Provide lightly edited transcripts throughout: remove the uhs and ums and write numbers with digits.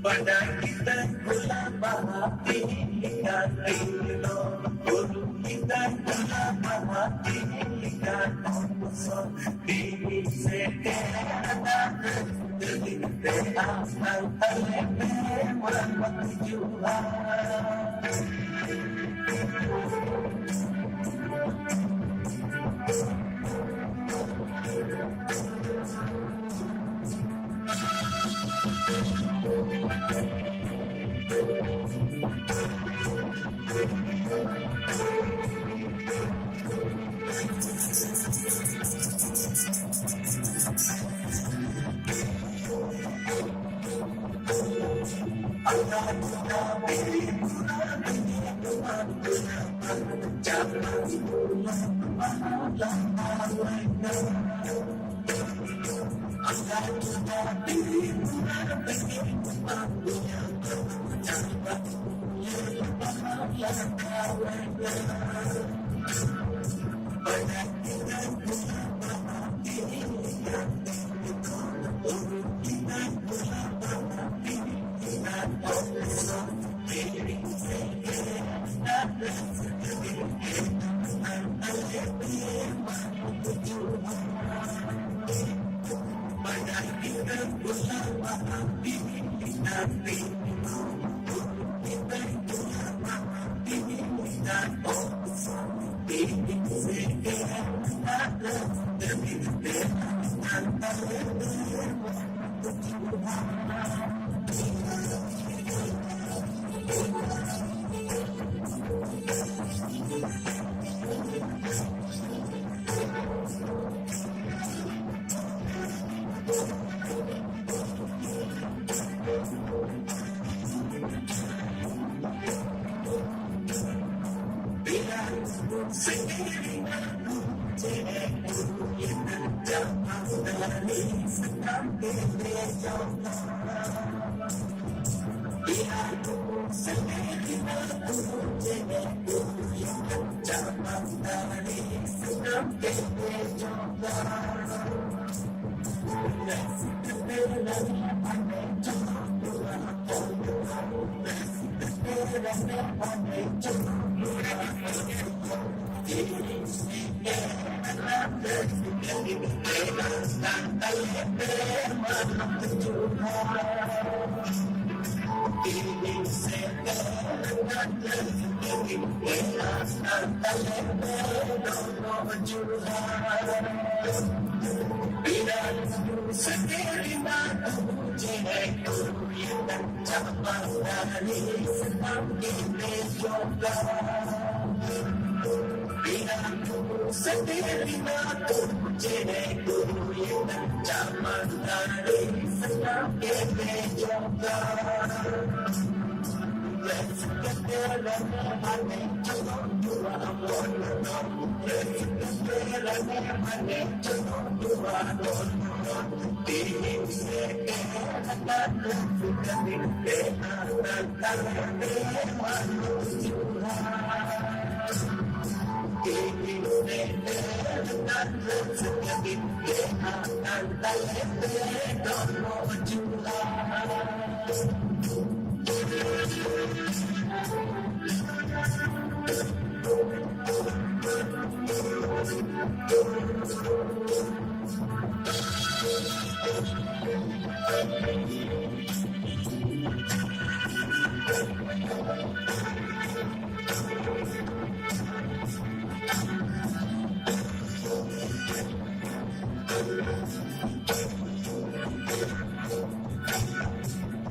Pada kita gula bahati ikan ilo, guru kita gula bahati ikan musuh di seke ada di asal terlepe walau jual.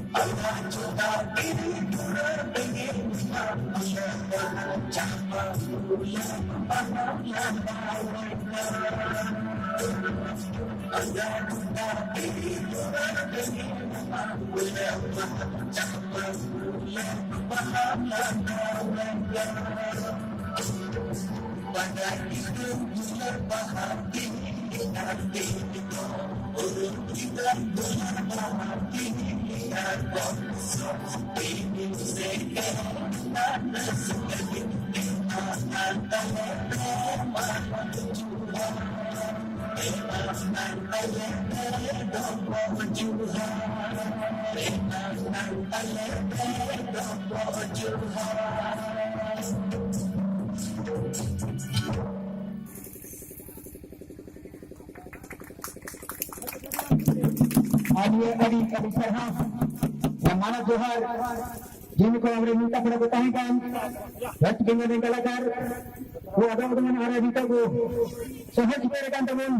Allah juga diri kurang ingin Cama ulang bahagia Allah juga diri kurang ingin Cama ulang bahagia pada hidup berbahagi nanti urut kita berbahagi dan konsum ini sekarang sekali antara mana tujuan antara dua tujuan antara dua tujuan adik Sarham yang mana Johar जिनको हमने minta pada bertahankan dan dengan kalakar वो अगम dengan arah kita को सहज मेरे kan teman